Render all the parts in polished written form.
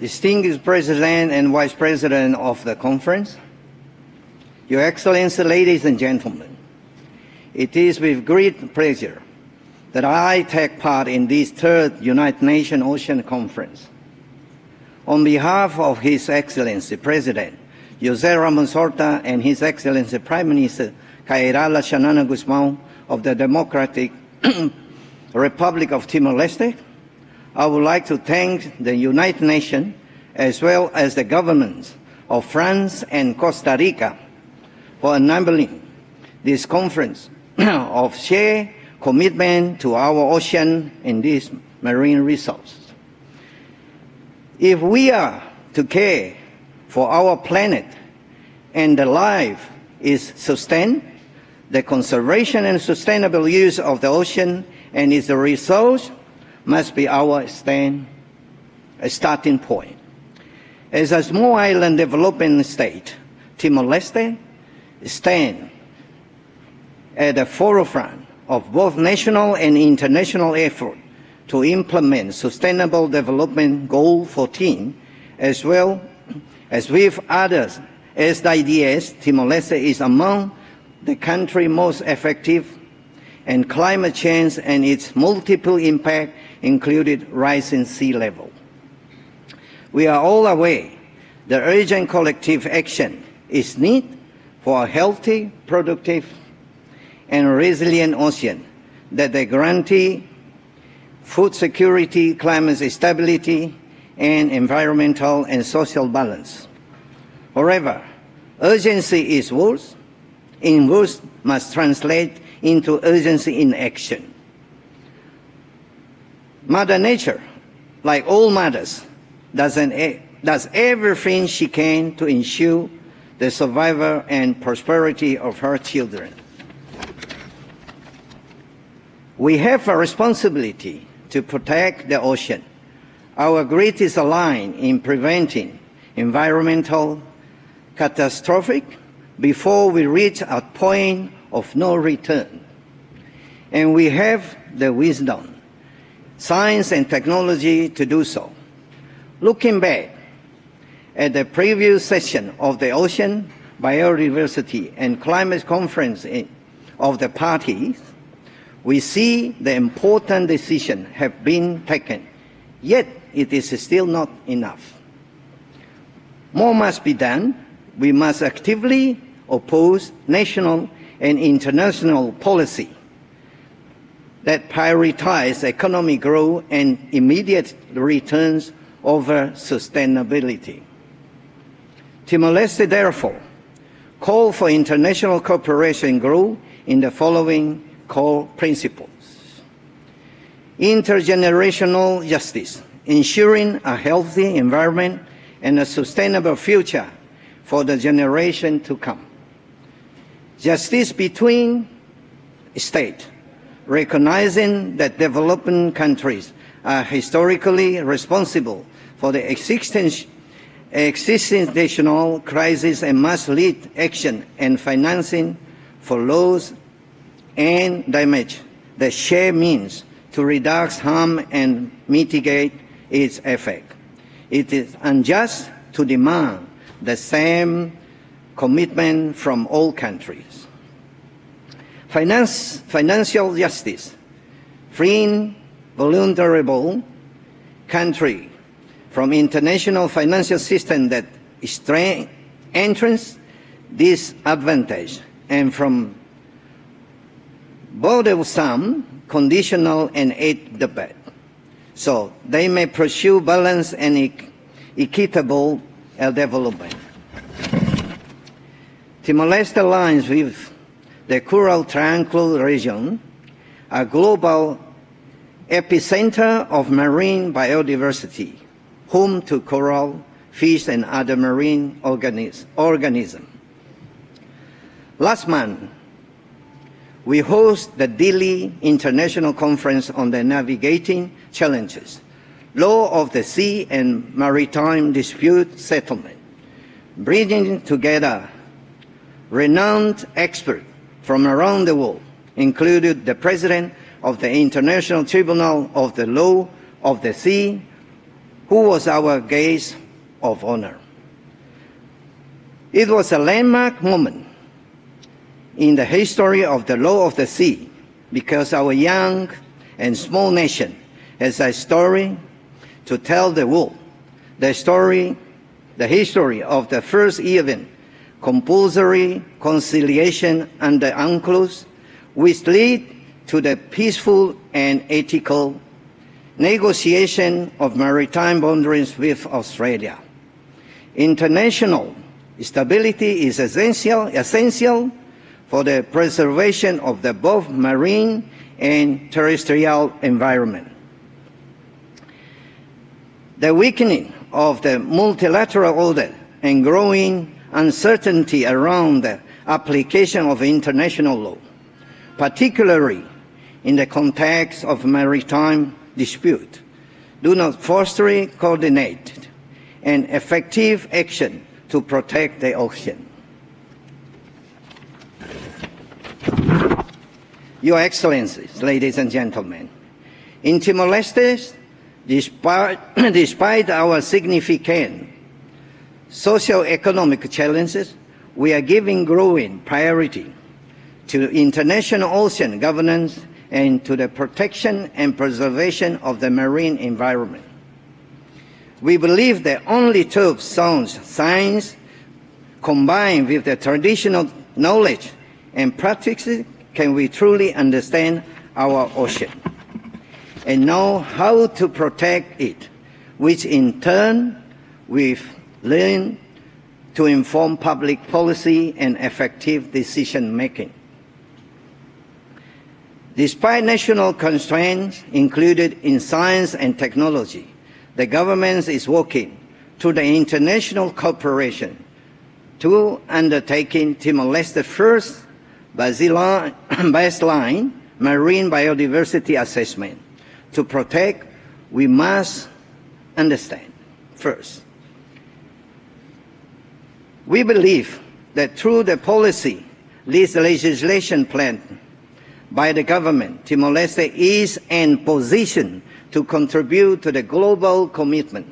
distinguished President and Vice President of the conference, Your Excellency, ladies and gentlemen, it is with great pleasure that I take part in this third United Nations Ocean Conference. On behalf of His Excellency President José Ramos Horta and His Excellency Prime Minister Kairala Xanana Guzmán of the Democratic Republic of Timor-Leste, I would like to thank the United Nations as well as the governments of France and Costa Rica for enabling this conference of shared commitment to our ocean and these marine resources. If we are to care for our planet and the life is sustained, the conservation and sustainable use of the ocean and its resource must be our starting point. As a small island developing state, Timor-Leste stands at the forefront of both national and international effort to implement Sustainable Development Goal 14, as well as with others SDGs. Timor-Leste is among the country's most effective, and climate change and its multiple impacts included rising sea level. We are all aware that urgent collective action is needed for a healthy, productive, and resilient ocean that they guarantee food security, climate stability, and environmental and social balance. However, urgency is words, in words must translate into urgency in action. Mother Nature, like all mothers, does everything she can to ensure the survival and prosperity of her children. We have a responsibility to protect the ocean, our greatest ally in preventing environmental catastrophe before we reach a point of no return. And we have the wisdom, science and technology to do so. Looking back at the previous session of the Ocean, Biodiversity and Climate Conference of the parties, we see the important decisions have been taken, yet it is still not enough. More must be done. We must actively oppose national and international policy that prioritize economic growth and immediate returns over sustainability. Timor-Leste, therefore, call for international cooperation growth in the following core principles. Intergenerational justice, ensuring a healthy environment and a sustainable future for the generation to come. Justice between states, recognizing that developing countries are historically responsible for the existential crisis and must lead action and financing for loss and damage that share means to reduce harm and mitigate its effect. It is unjust to demand the same commitment from all countries. Financial justice, freeing vulnerable countries from international financial system that entrance disadvantage and from burdensome, conditional and aid debate, so they may pursue balanced and equitable development. Timor-Leste aligns with the Coral Triangle region, a global epicenter of marine biodiversity, home to coral, fish and other marine organisms. Last month, we hosted the Delhi International Conference on the Navigating Challenges, Law of the Sea and Maritime Dispute Settlement, bringing together renowned experts from around the world, including the President of the International Tribunal of the Law of the Sea, who was our guest of honor. It was a landmark moment in the history of the law of the sea because our young and small nation has a story to tell the world, the history of the first event, compulsory conciliation under UNCLOS, which led to the peaceful and ethical negotiation of maritime boundaries with Australia. International stability is essential for the preservation of the both marine and terrestrial environment. The weakening of the multilateral order and growing uncertainty around the application of international law, particularly in the context of maritime dispute, do not foster coordinated and effective action to protect the ocean. Your Excellencies, ladies and gentlemen, in Timor-Leste, despite our significant socio-economic challenges, we are giving growing priority to international ocean governance and to the protection and preservation of the marine environment. We believe that only through sound science combined with the traditional knowledge and practices can we truly understand our ocean and know how to protect it, which in turn we've learned to inform public policy and effective decision making. Despite national constraints included in science and technology, the government is working through the international cooperation to undertaking Timor-Leste's first baseline marine biodiversity assessment. To protect, we must understand first. We believe that through the policy, this legislation plan by the government, Timor-Leste is in position to contribute to the global commitment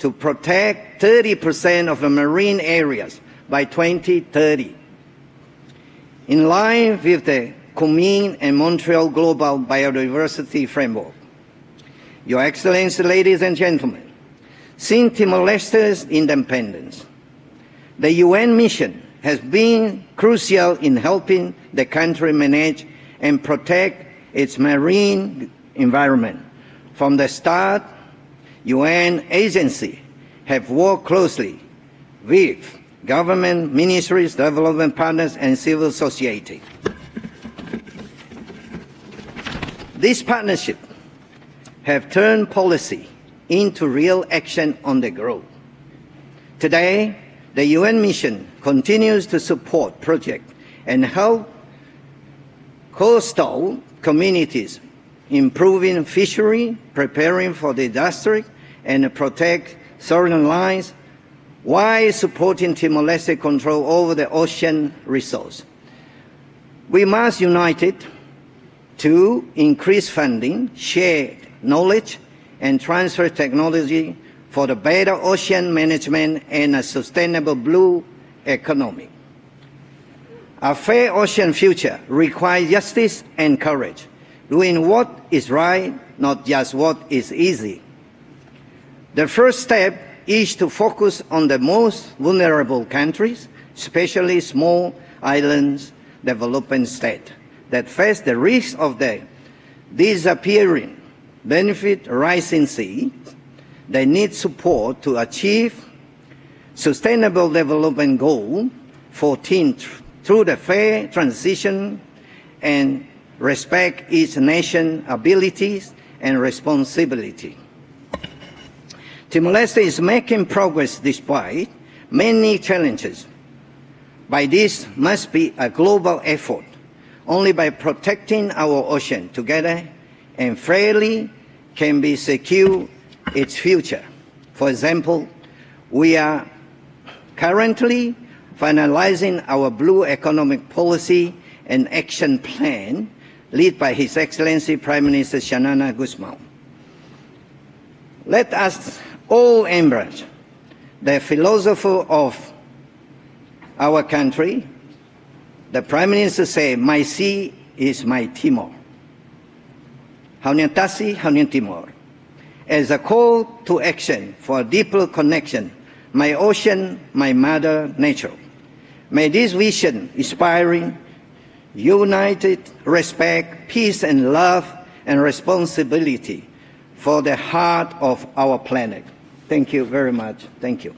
to protect 30% of the marine areas by 2030, in line with the Kunming and Montreal Global Biodiversity Framework. Your Excellency, ladies and gentlemen, since Timor-Leste's independence, the UN mission has been crucial in helping the country manage and protect its marine environment. From the start, UN agencies have worked closely with government, ministries, development partners, and civil society. This partnership have turned policy into real action on the ground. Today, the UN mission continues to support projects and help coastal communities improving fishery, preparing for disaster, and protect southern lines while supporting Timor-Leste control over the ocean resource. We must unite to increase funding, share knowledge, and transfer technology for the better ocean management and a sustainable blue economy. A fair ocean future requires justice and courage, doing what is right, not just what is easy. The first step is to focus on the most vulnerable countries, especially small islands, developing states, that face the risk of the disappearing benefit rising seas. They need support to achieve Sustainable Development Goal 14 through the fair transition and respect each nation's abilities and responsibility. Timor-Leste is making progress despite many challenges. But this must be a global effort. Only by protecting our ocean together and fairly can be secure its future. For example, we are currently finalizing our Blue Economic Policy and Action Plan led by His Excellency Prime Minister Xanana Gusmão. Let us all embrace the philosophy of our country. The Prime Minister said, "My sea is my Timor." Hauniantasi, Haunian Timor. As a call to action for a deeper connection, my ocean, my mother nature. May this vision inspiring, united respect, peace and love and responsibility for the heart of our planet. Thank you very much. Thank you.